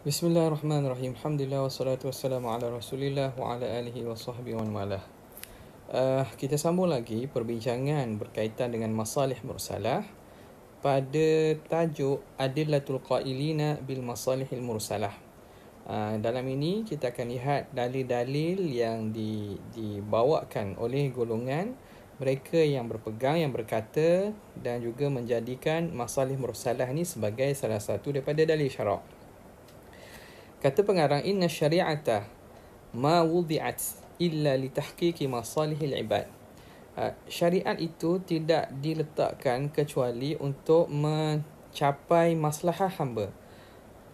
Bismillahirrahmanirrahim. Alhamdulillah wassalatu wassalamu ala Rasulillah wa ala alihi wa sahbihi wa malah. Kita sambung lagi perbincangan berkaitan dengan masalih mursalah pada tajuk Adillatul Qailina bil Masalihil Mursalah. Dalam ini kita akan lihat dalil-dalil yang dibawakan oleh golongan mereka yang berpegang, yang berkata dan juga menjadikan masalih mursalah ni sebagai salah satu daripada dalil syarak. Kata pengarang, inna syari'ata ma wudi'at illa li tahqiqi masalihil ibad. Syariat itu tidak diletakkan kecuali untuk mencapai maslahah hamba.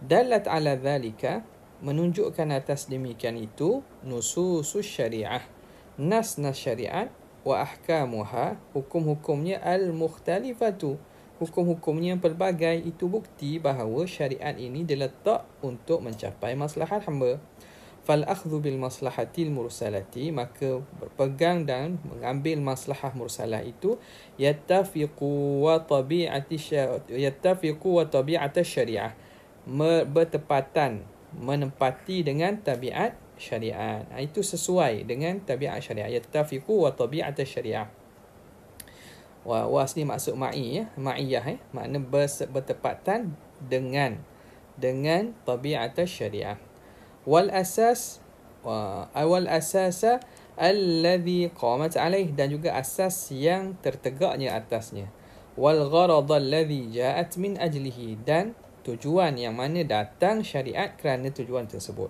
Dalat ala dhalika, menunjukkan atas demikian itu nususus syariah, nas-nas syariat, wa ahkamuha, hukum-hukumnya al-mukhtalifatu, hukum-hukumnya yang pelbagai. Itu bukti bahawa syariat ini diletak untuk mencapai maslahat hamba. Fal akhdhu bil maslahatil mursalati, maka berpegang dan mengambil maslahah mursalah itu yattafiqu wa tabi'at syariah, bertepatan, menempati dengan tabiat syariat. Itu sesuai dengan tabiat syariat. Yattafiqu wa tabi'at syariah. Wa ni maksud ma'i ya, ma'iyah makna bertepatan dengan tabiat syariah. Wal asas alladhi qamat alaih, dan juga asas yang tertegaknya atasnya. Wal gharad alladhi ja'at min ajlihi, dan tujuan yang mana datang syariat kerana tujuan tersebut.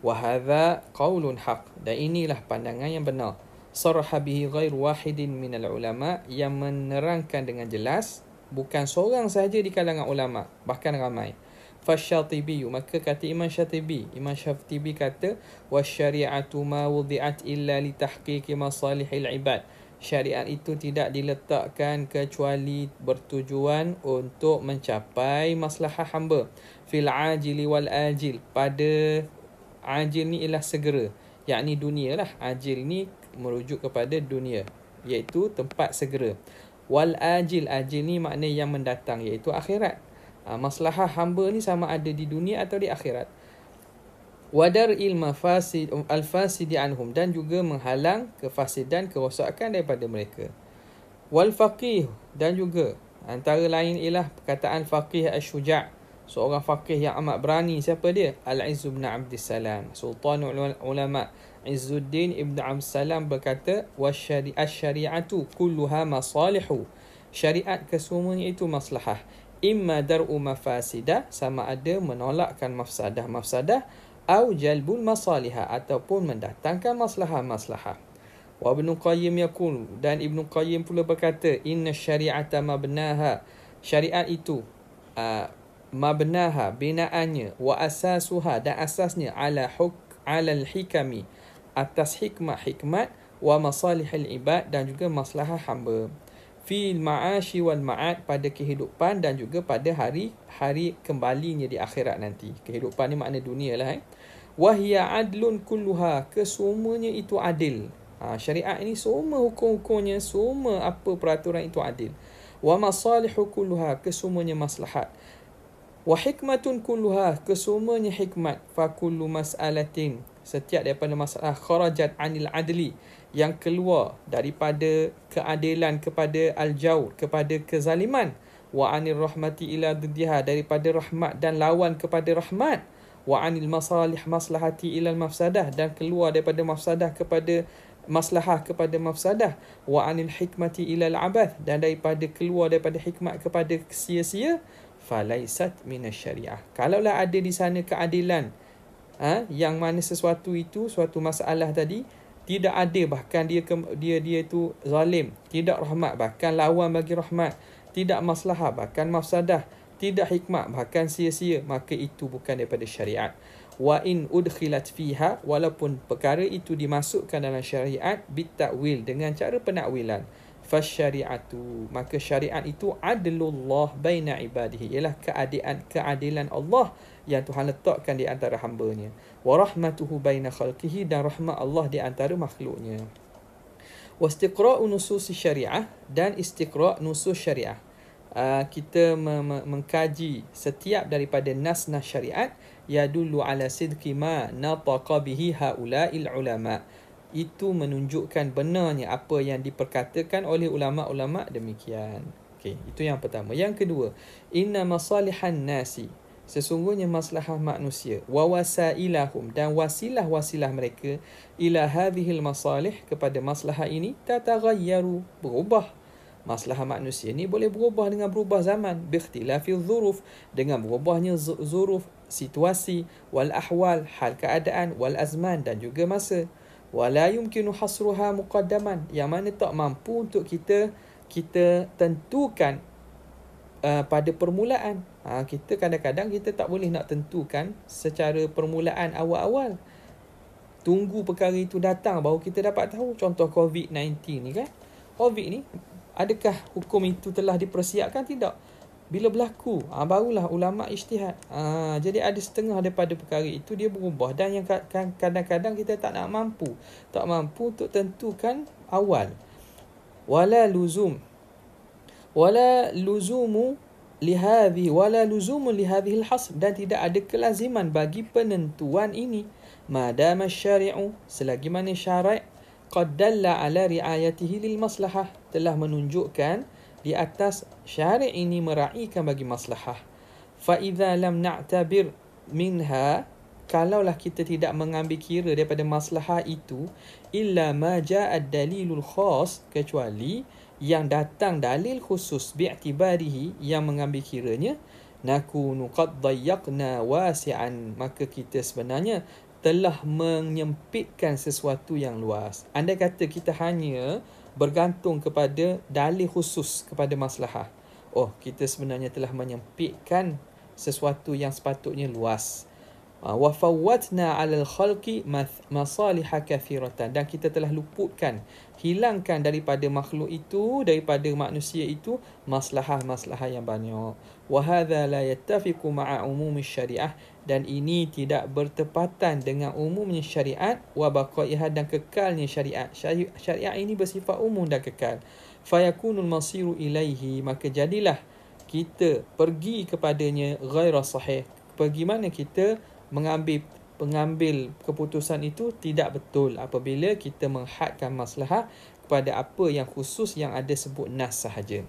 Wa hadha qaulun haq, dan inilah pandangan yang benar. Sarha bihi ghair wahidin minal ulama, yang menerangkan dengan jelas bukan seorang sahaja di kalangan ulama, bahkan ramai. Fasyatibi, maka kata Imam Syatibi kata wasyari'atu ma wudi'at illa li tahqiqi masalihil ibad. Syariat itu tidak diletakkan kecuali bertujuan untuk mencapai maslahah hamba. Fil ajili wal ajil, pada ajil ni ialah segera, yakni dunia lah. Ajil ni merujuk kepada dunia, iaitu tempat segera. Wal ajil, ajil ni makna yang mendatang, iaitu akhirat. Maslahah hamba ni sama ada di dunia atau di akhirat. Wadar ilma fasid al-fasidi anhum, dan juga menghalang kefasidan, kerosakan daripada mereka. Wal faqih, dan juga antara lain ialah perkataan faqih asy-syuja', seorang faqih yang amat berani. Siapa dia? Al-Izz bin Abdussalam, sultanul ulama. Izzuddin ibn Abdussalam berkata, wasyari'atu kulluha masalihu, syariat kesemuanya itu maslahah. Imma dar'u mafasidah, sama ada menolakkan mafsadah, au jalbul masalihah, ataupun mendatangkan maslahah. Wa Ibnu Qayyim yaqul, dan Ibnu Qayyim pula berkata, inna syari'ata mabnaha, syariat itu mabnaha, binaannya, wa asasuha, dan asasnya, ala al-hikami, atas hikmat, wa masalihil ibad, dan juga maslahah hamba. Fil ma'ashi wal ma'ad, pada kehidupan dan juga pada hari kembalinya di akhirat nanti. Kehidupan ni makna dunia lah. Wahia adlun kulluha, kesemuanya itu adil. Syariat ini semua hukum-hukumnya, semua apa peraturan itu adil. Wa masalihu kulluha, kesemuanya maslahat. Wa hikmatun kulluha, kesemuanya hikmat. Fa kullu mas'alatin, setiap daripada masalah, kharajat anil adli, yang keluar daripada keadilan kepada al-jawr, kepada kezaliman. Wa anil rahmati ila diddiha, daripada rahmat dan lawan kepada rahmat. Wa anil maslahati ila mafsadah, dan keluar daripada mafsadah kepada maslahah kepada mafsadah. Wa anil hikmati ila al-abath, dan daripada keluar daripada hikmat kepada sia-sia. Falaisat minasyariah, kalaulah ada di sana keadilan, yang mana sesuatu itu, suatu masalah tadi tidak ada, bahkan dia itu zalim, tidak rahmat, bahkan lawan bagi rahmat, tidak maslahah, bahkan mafsadah, tidak hikmat, bahkan sia-sia, maka itu bukan daripada syariat. Wa in udkhilat fiha, walaupun perkara itu dimasukkan dalam syariat, bitakwil, dengan cara penakwilan. Fasyari'atu, maka syariat itu adlullah baina ibadihi, ialah keadilan Allah yang Tuhan letakkan di antara hamba-Nya. Wa rahmatuhu baina khalqihi, dan rahmat Allah di antara makhluknya. Wa istiqra'u nusus syariah, dan istiqra' nusus syariah. kita mengkaji setiap daripada nas-nas syariat yadullu ala sidqi ma nataqa bihi haula'il ulama. Itu menunjukkan benarnya apa yang diperkatakan oleh ulama-ulama demikian. Okey, itu yang pertama. Yang kedua, inna masalihan nasi, sesungguhnya maslahah manusia, wa wasailahum, dan wasilah-wasilah mereka, ila hadhil masalih, kepada maslahah ini, tataghayyaru, berubah. Maslahah manusia ni boleh berubah dengan berubah zaman, biikhtilafil dzuruf, dengan berubahnya zuruf, situasi, wal ahwal, hal keadaan, wal azman, dan juga masa. Wala yumkinu hasruha muqaddaman, yang mana tak mampu untuk kita tentukan pada permulaan. Kita kadang-kadang kita tak boleh nak tentukan secara permulaan awal-awal. Tunggu perkara itu datang baru kita dapat tahu. Contoh COVID-19 ni kan. COVID ni, adakah hukum itu telah dipersiapkan? Tidak. Bila berlaku, barulah ulama' ijtihad. Jadi ada setengah daripada perkara itu dia berubah. Dan yang kadang-kadang kita tak mampu untuk tentukan awal. Wala luzumu lihadhihi al-hasr, dan tidak ada kelaziman bagi penentuan ini. Madama syari'u, selagi mana syara' qad dalla ala ri'ayatihi lil maslahah, telah menunjukkan di atas syari' ini meraihkan bagi maslahah. Fa idza lam na'tabir minha, kalaulah kita tidak mengambil kira daripada maslahah itu, illa ma ja'a ad-dalilul khas, kecuali yang datang dalil khusus, bi'tibarihi, yang mengambil kiranya, nakunu qad dayyaqna wasi'an, maka kita sebenarnya telah menyempitkan sesuatu yang luas. Andai kata kita hanya bergantung kepada dalil khusus kepada maslahah, kita sebenarnya telah menyempitkan sesuatu yang sepatutnya luas. Wa fawwatna 'alal khalqi masaliha kathiratan, dan kita telah luputkan, hilangkan daripada makhluk itu, daripada manusia itu, maslahah-maslahah yang banyak. Wa hadza la yattafiqu ma'a umumi syariah, dan ini tidak bertepatan dengan umumnya syariat, wa baqaiha, dan kekalnya syariat. Syariat ini bersifat umum dan kekal. Fayakunul masiru ilaihi, maka jadilah kita pergi kepadanya, ghaira sahih, pergi mana kita mengambil keputusan itu tidak betul apabila kita menghadkan maslahah kepada apa yang khusus yang ada sebut nas sahaja.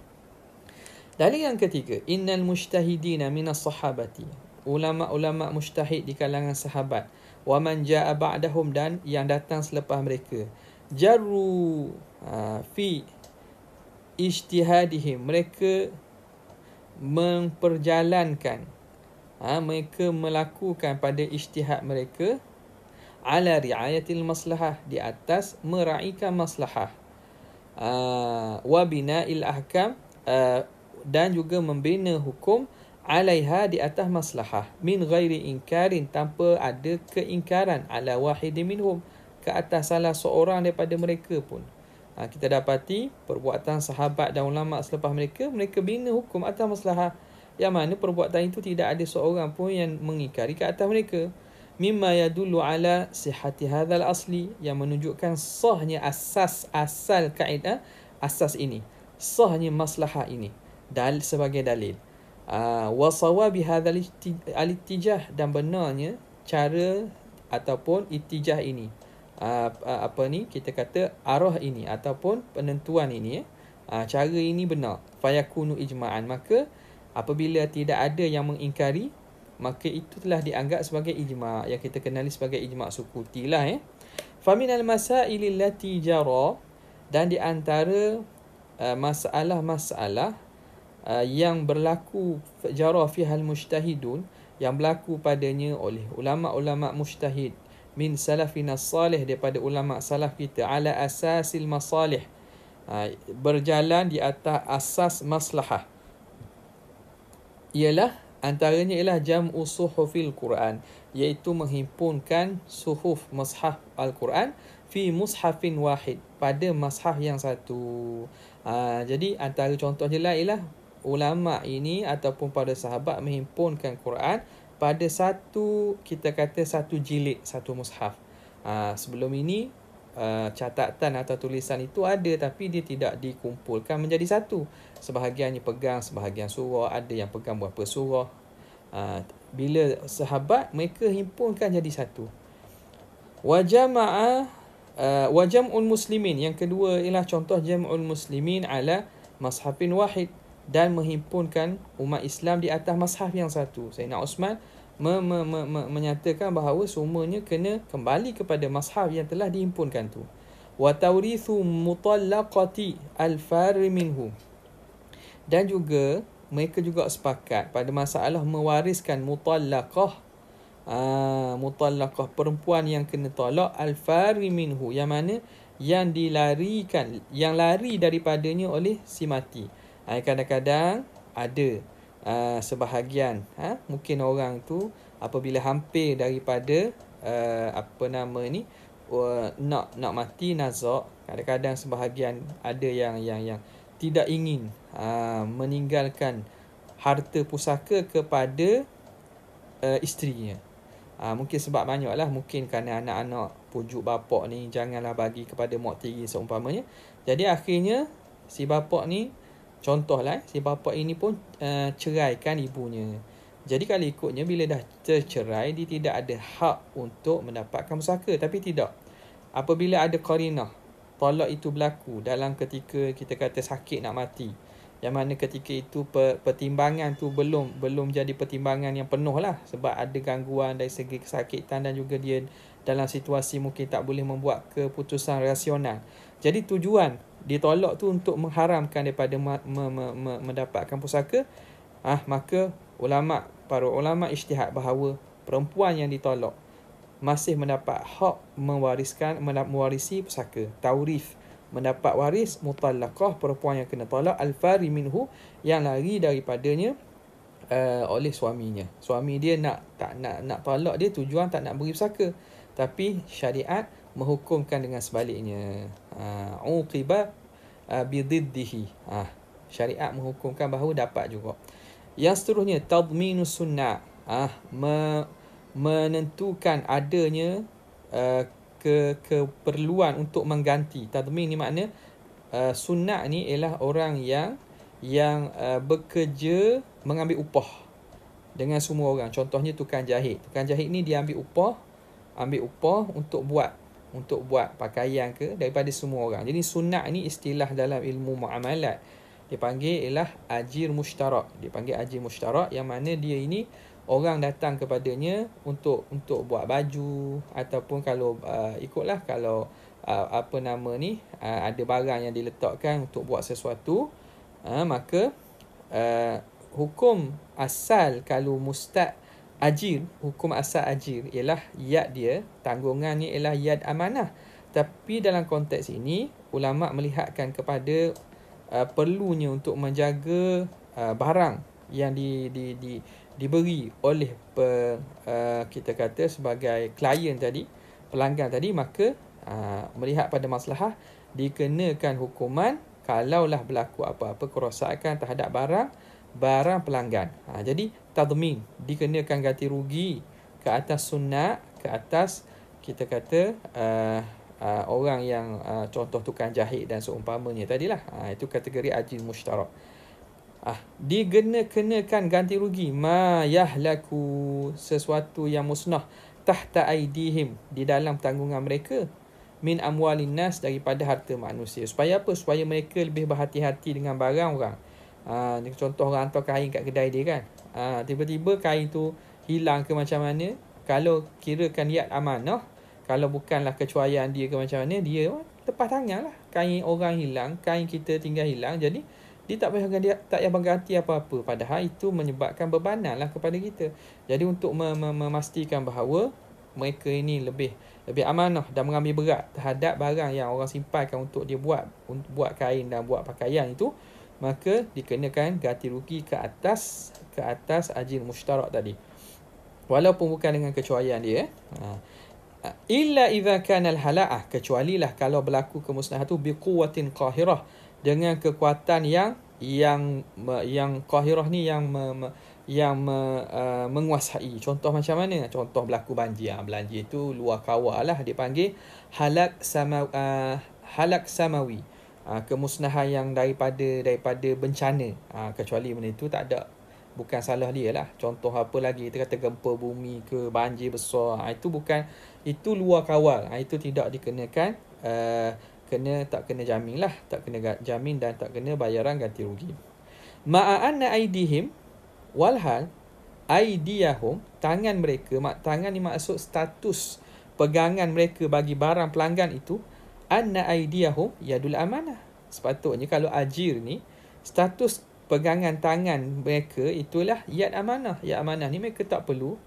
Dalil yang ketiga, innal mujtahidina minas sahabati, ulama-ulama mujtahid di kalangan sahabat, wa man jaa ba'dahum, dan yang datang selepas mereka, jarru fi ijtihadihim, mereka memperjalankan, mereka melakukan pada ijtihad mereka, ala riayatil maslahah, di atas meraihkan maslahah, wa bina'il ahkam, dan juga membina hukum, alaiha, di atas maslahah, min ghairi inkarin, tanpa ada keingkaran, ala wahidin minhum, ke atas salah seorang daripada mereka pun. Kita dapati perbuatan sahabat dan ulama selepas mereka bina hukum atas maslahah, yang mana perbuatan itu tidak ada seorang pun yang mengingkari ke atas mereka. Mimma yadullu ala sihhati hadzal asli, yang menunjukkan sahnya asal kaedah, asas ini, sahnya maslahah ini, sebagai dalil. Wa sawabi hadzal al-ittijah, dan benarnya cara ataupun ittijah ini, kita kata arah ini ataupun penentuan ini, cara ini benar. Fayakunu ijma'an, maka apabila tidak ada yang mengingkari, maka itu telah dianggap sebagai ijma', yang kita kenali sebagai ijma' sukuti lah. Faminal masaili allati jara, dan di antara masalah-masalah yang berlaku, jara fihal mujtahidun, yang berlaku padanya oleh ulama-ulama mujtahid, min salafina salih, daripada ulama salaf kita, ala asasil masalih, berjalan di atas asas maslahah, ialah antaranya ialah jam'u suhufil Quran, iaitu menghimpunkan suhuf mushaf Al-Quran, fi mushafin wahid, pada mushaf yang satu. Jadi antara contohnya ialah ulama ini ataupun para sahabat menghimpunkan Quran pada satu, kita kata satu jilid, satu mushaf. Sebelum ini catatan atau tulisan itu ada tapi dia tidak dikumpulkan menjadi satu. Sebahagiannya pegang sebahagian surah, ada yang pegang berapa surah. Bila sahabat mereka himpunkan jadi satu. Wa jam'ul muslimin, yang kedua ialah contoh jam'ul muslimin ala mashafin wahid, dan menghimpunkan umat Islam di atas mashaf yang satu. Sayyidina Osman menyatakan bahawa semuanya kena kembali kepada mashaf yang telah dihimpunkan tu. Wa tawrithu mutallaqati al-fari minhu, dan juga mereka juga sepakat pada masalah mewariskan mutallaqah. Mutallaqah, perempuan yang kena tolak, al-fari minhu, yang mana yang dilarikan, yang lari daripadanya oleh si mati. Kadang-kadang ada sebahagian mungkin orang tu apabila hampir daripada nak mati nazak, kadang-kadang sebahagian ada yang tidak ingin meninggalkan harta pusaka kepada isterinya. Mungkin sebab banyaklah, mungkin kerana anak-anak pujuk bapak ni janganlah bagi kepada mak tiri seumpamanya. Jadi akhirnya si bapak ni, contohlah si bapak ini pun ceraikan ibunya. Jadi kalau ikutnya bila dah tercerai, dia tidak ada hak untuk mendapatkan pusaka. Tapi tidak, apabila ada qarinah, talak itu berlaku dalam ketika kita kata sakit nak mati, yang mana ketika itu pertimbangan tu belum jadi pertimbangan yang penuh lah, sebab ada gangguan dari segi kesakitan dan juga dia dalam situasi mungkin tak boleh membuat keputusan rasional. Jadi tujuan ditolak tu untuk mengharamkan daripada mendapatkan pusaka. Maka para ulama ijtihad bahawa perempuan yang ditolak masih mendapat hak mewarisi pusaka. Taurif, mendapat waris. Mutallaqah, perempuan yang kena tolak. Al-fari minhu, yang lari daripadanya oleh suaminya. Suami dia nak tolak dia, tujuan tak nak beri pusaka, tapi syariat menghukumkan dengan sebaliknya. Uqiba bididdihi. Syariat menghukumkan bahawa dapat juga. Yang seterusnya, tadminus sunnah. Menentukan adanya keperluan untuk mengganti. Tadmin ni makna sunnah ni ialah orang yang bekerja mengambil upah dengan semua orang. Contohnya tukang jahit. Tukang jahit ni dia ambil upah untuk buat pakaian ke daripada semua orang. Jadi sunnah ni istilah dalam ilmu muamalat dipanggil ialah ajir mushtarak. Dipanggil ajir mushtarak, yang mana dia ini orang datang kepadanya untuk buat baju, ataupun kalau ikutlah kalau ada barang yang diletakkan untuk buat sesuatu, maka hukum asal kalau mustad ajir, hukum asal ajir ialah yad dia, tanggungannya ialah yad amanah. Tapi dalam konteks ini ulama melihatkan kepada perlunya untuk menjaga barang yang diberi oleh kita kata sebagai klien tadi, pelanggan tadi, maka melihat pada maslahah dikenakan hukuman kalaulah berlaku apa-apa kerosakan terhadap barang pelanggan. Jadi tadmin, dikenakan ganti rugi ke atas sunnah, ke atas kita kata orang yang contoh tukang jahit dan seumpamanya tadilah. Itu kategori ajir mushtarak. Dikenakan ganti rugi ma yahlaku, sesuatu yang musnah, tahta aidihim, di dalam tanggungan mereka, min amwalin nas, daripada harta manusia. Supaya apa? Supaya mereka lebih berhati-hati dengan barang orang. Contoh orang hantar kain kat kedai dia kan, tiba-tiba kain tu hilang ke macam mana, kalau kirakan niat amanah, kalau bukanlah kecuaian dia ke macam mana, dia lepas tangan lah. Kain orang hilang, kain kita tinggal hilang, jadi dia tak payah berganti apa-apa. Padahal itu menyebabkan bebanan lah kepada kita. Jadi untuk memastikan bahawa mereka ini lebih amanah dan mengambil berat terhadap barang yang orang simpankan untuk dia buat kain dan buat pakaian itu, maka dikenakan ganti rugi ke atas ajir mushtarak tadi, walaupun bukan dengan kecuaian dia. Illa idza kana al-hala'ah, kecualilah kalau berlaku kemusnahan tu biquwatin qahirah, dengan kekuatan yang qahirah ni yang menguasai. Contoh macam mana? Contoh berlaku banjir. Banjir itu luar kawal lah, dipanggil halak samawi. Kemusnahan yang daripada bencana. Kecuali benda itu tak ada, bukan salah dia lah. Contoh apa lagi, kita kata gempa bumi ke, banjir besar, itu luar kawal. Itu tidak dikenakan, tak kena jamin lah, tak kena jamin dan tak kena bayaran ganti rugi. Ma'anna aidihim, walhal aidiyahum, tangan mereka, tangan ni maksud status pegangan mereka bagi barang pelanggan itu, anna aidiyahum yadul amanah. Sepatutnya kalau ajir ni, status pegangan tangan mereka itulah yad amanah. Yad amanah ni mereka tak perlu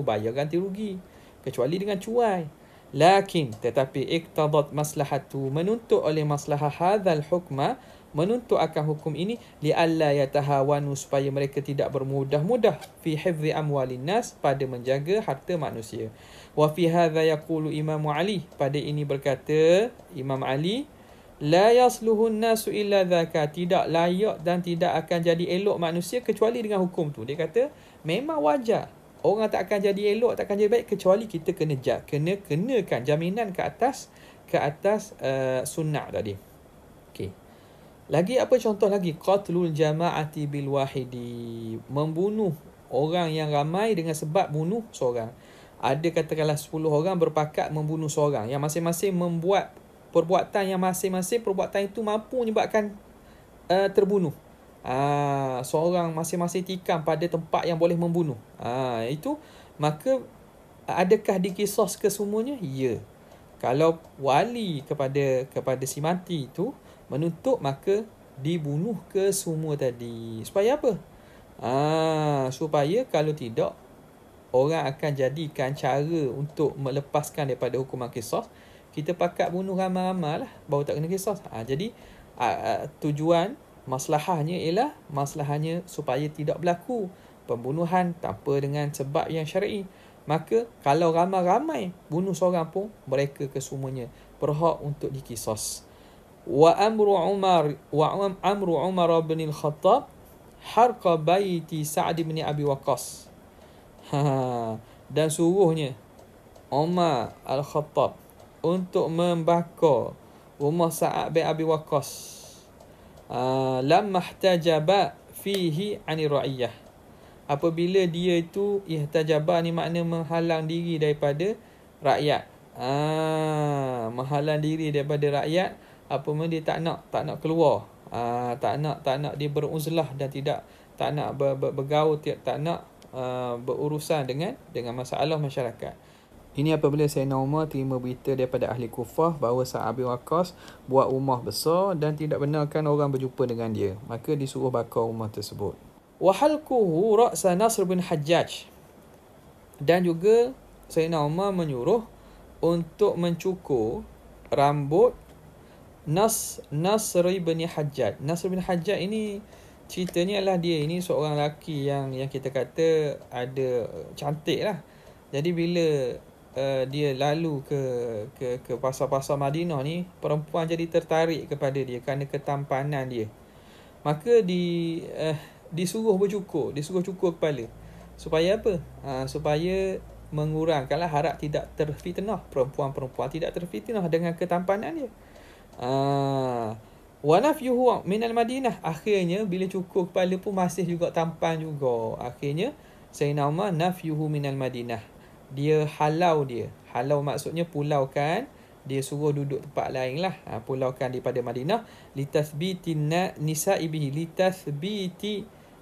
bayar ganti rugi kecuali dengan cuai. Lakin tetapi iqtadat maslahatu, menuntut oleh maslahah hadzal hukma, menuntut akan hukum ini, li'alla yatahawanu, supaya mereka tidak bermudah-mudah, fi hifzi amwalin nas, pada menjaga harta manusia. Wa fi hadza yaqulu Imam Ali, pada ini berkata Imam Ali, la yasluhun nasu illa dzaka, tidak layak dan tidak akan jadi elok manusia kecuali dengan hukum tu. Dia kata memang wajar orang tak akan jadi elok, tak akan jadi baik kecuali kita kenakan jaminan ke atas sunnah tadi. Okey. Lagi apa contoh lagi? Qatlul jama'ati bil wahidi, membunuh orang yang ramai dengan sebab bunuh seorang. Ada katakanlah 10 orang berpakat membunuh seorang, yang masing-masing membuat perbuatan yang masing-masing perbuatan itu mampu menyebabkan terbunuh. Seorang masing-masing tikam pada tempat yang boleh membunuh. Itu maka adakah dikisas ke semuanya? Ya. Kalau wali kepada si mati itu menuntut, maka dibunuh ke semua tadi. Supaya apa? Supaya kalau tidak, orang akan jadikan cara untuk melepaskan daripada hukuman kisas, kita pakat bunuh ramai-ramai lah, baru tak kena kisas. Jadi tujuan maslahahnya ialah maslahahnya supaya tidak berlaku pembunuhan tanpa dengan sebab yang syar'i. Maka kalau ramai-ramai bunuh seorang pun, mereka kesemuanya berhak untuk dikisas. Wa amru Umar bin al-Khattab harqa baiti Sa'd bin Abi Waqqas. Dan suruhnya Umar al-Khattab untuk membakar rumah Sa'ad bin Abi Waqqas lamma ihtajaba fihi 'ani ra'iyah, apabila dia itu ihtajaba ni makna menghalang diri daripada rakyat. Menghalang diri daripada rakyat, apabila dia tak nak keluar, tak nak dia beruzlah dan tak nak bergaul, tak nak berurusan dengan masalah masyarakat. Ini apabila Sayyidina Umar terima berita daripada ahli Kufah bahawa Sa'ad bin Waqqas buat rumah besar dan tidak benarkan orang berjumpa dengan dia, maka disuruh bakar rumah tersebut. Wa halquhu ra'sa Nasr bin Hajjaj, dan juga Sayyidina Umar menyuruh untuk mencukur rambut Nasr bin Hajjaj. Nasr bin Hajjaj ini ceritanya adalah dia ini seorang lelaki yang kita kata ada cantik lah. Jadi bila dia lalu ke pasar-pasar Madinah ni, perempuan jadi tertarik kepada dia kerana ketampanan dia. Maka disuruh cukur kepala. Supaya apa? Supaya mengurangkanlah harap tidak terfitnah, perempuan-perempuan tidak terfitnah dengan ketampanan dia. Wa nafyuhu minal Madinah, akhirnya bila cukur kepala pun masih juga tampan juga. Akhirnya Sayyidina Umar nafyuhu minal Madinah, dia halau maksudnya pulaukan, dia suruh duduk tempat lain lah, pulaukan daripada Madinah, litathbiti nisa'i bihi,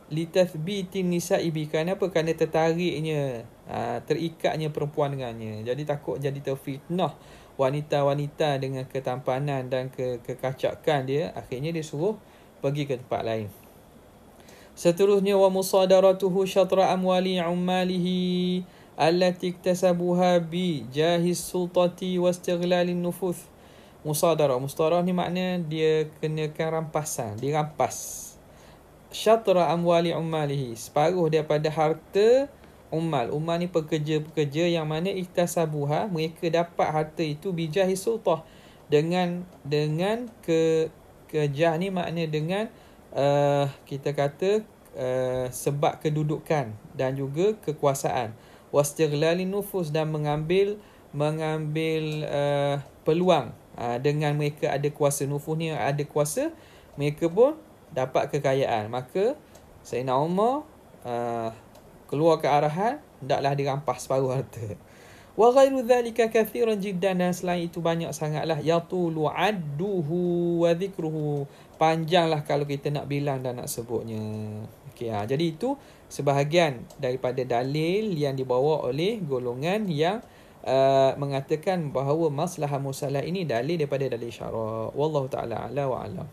litathbiti nisa'i bihi, kerana apa? Kerana tertariknya, terikatnya perempuan dengannya. Jadi takut jadi terfitnah wanita-wanita dengan ketampanan dan kekacakan dia. Akhirnya dia suruh pergi ke tempat lain. Seterusnya, wa musadaratuhu syatra amwali ummalihi allati iktasabuha bi jahis sultati wa istighlalin nufuth. Musadarah ni makna dia kenakan rampasan, dirampas. Syatra amwali ummalihi, separuh daripada harta ummal. Ummal ni pekerja-pekerja yang mana iktasabuha, mereka dapat harta itu bi jahis sultah, dengan kejah ni makna dengan kita kata sebab kedudukan dan juga kekuasaan, wastighlali nufus, dan mengambil peluang dengan mereka ada kuasa. Nufus ni ada kuasa, mereka pun dapat kekayaan. Maka Sayyidina Umar keluar ke arahan, hendaklah dirampas separuh harta. Wa ghairu dhalika kathiran jiddan, dan selain itu banyak sangatlah. Yatulu adduhu wa dhikruhu, panjanglah kalau kita nak bilang dan nak sebutnya. Okey, jadi itu sebahagian daripada dalil yang dibawa oleh golongan yang mengatakan bahawa maslahah musalah ini dalil daripada dalil syarak. Wallahu ta'ala a'la wa a'lam.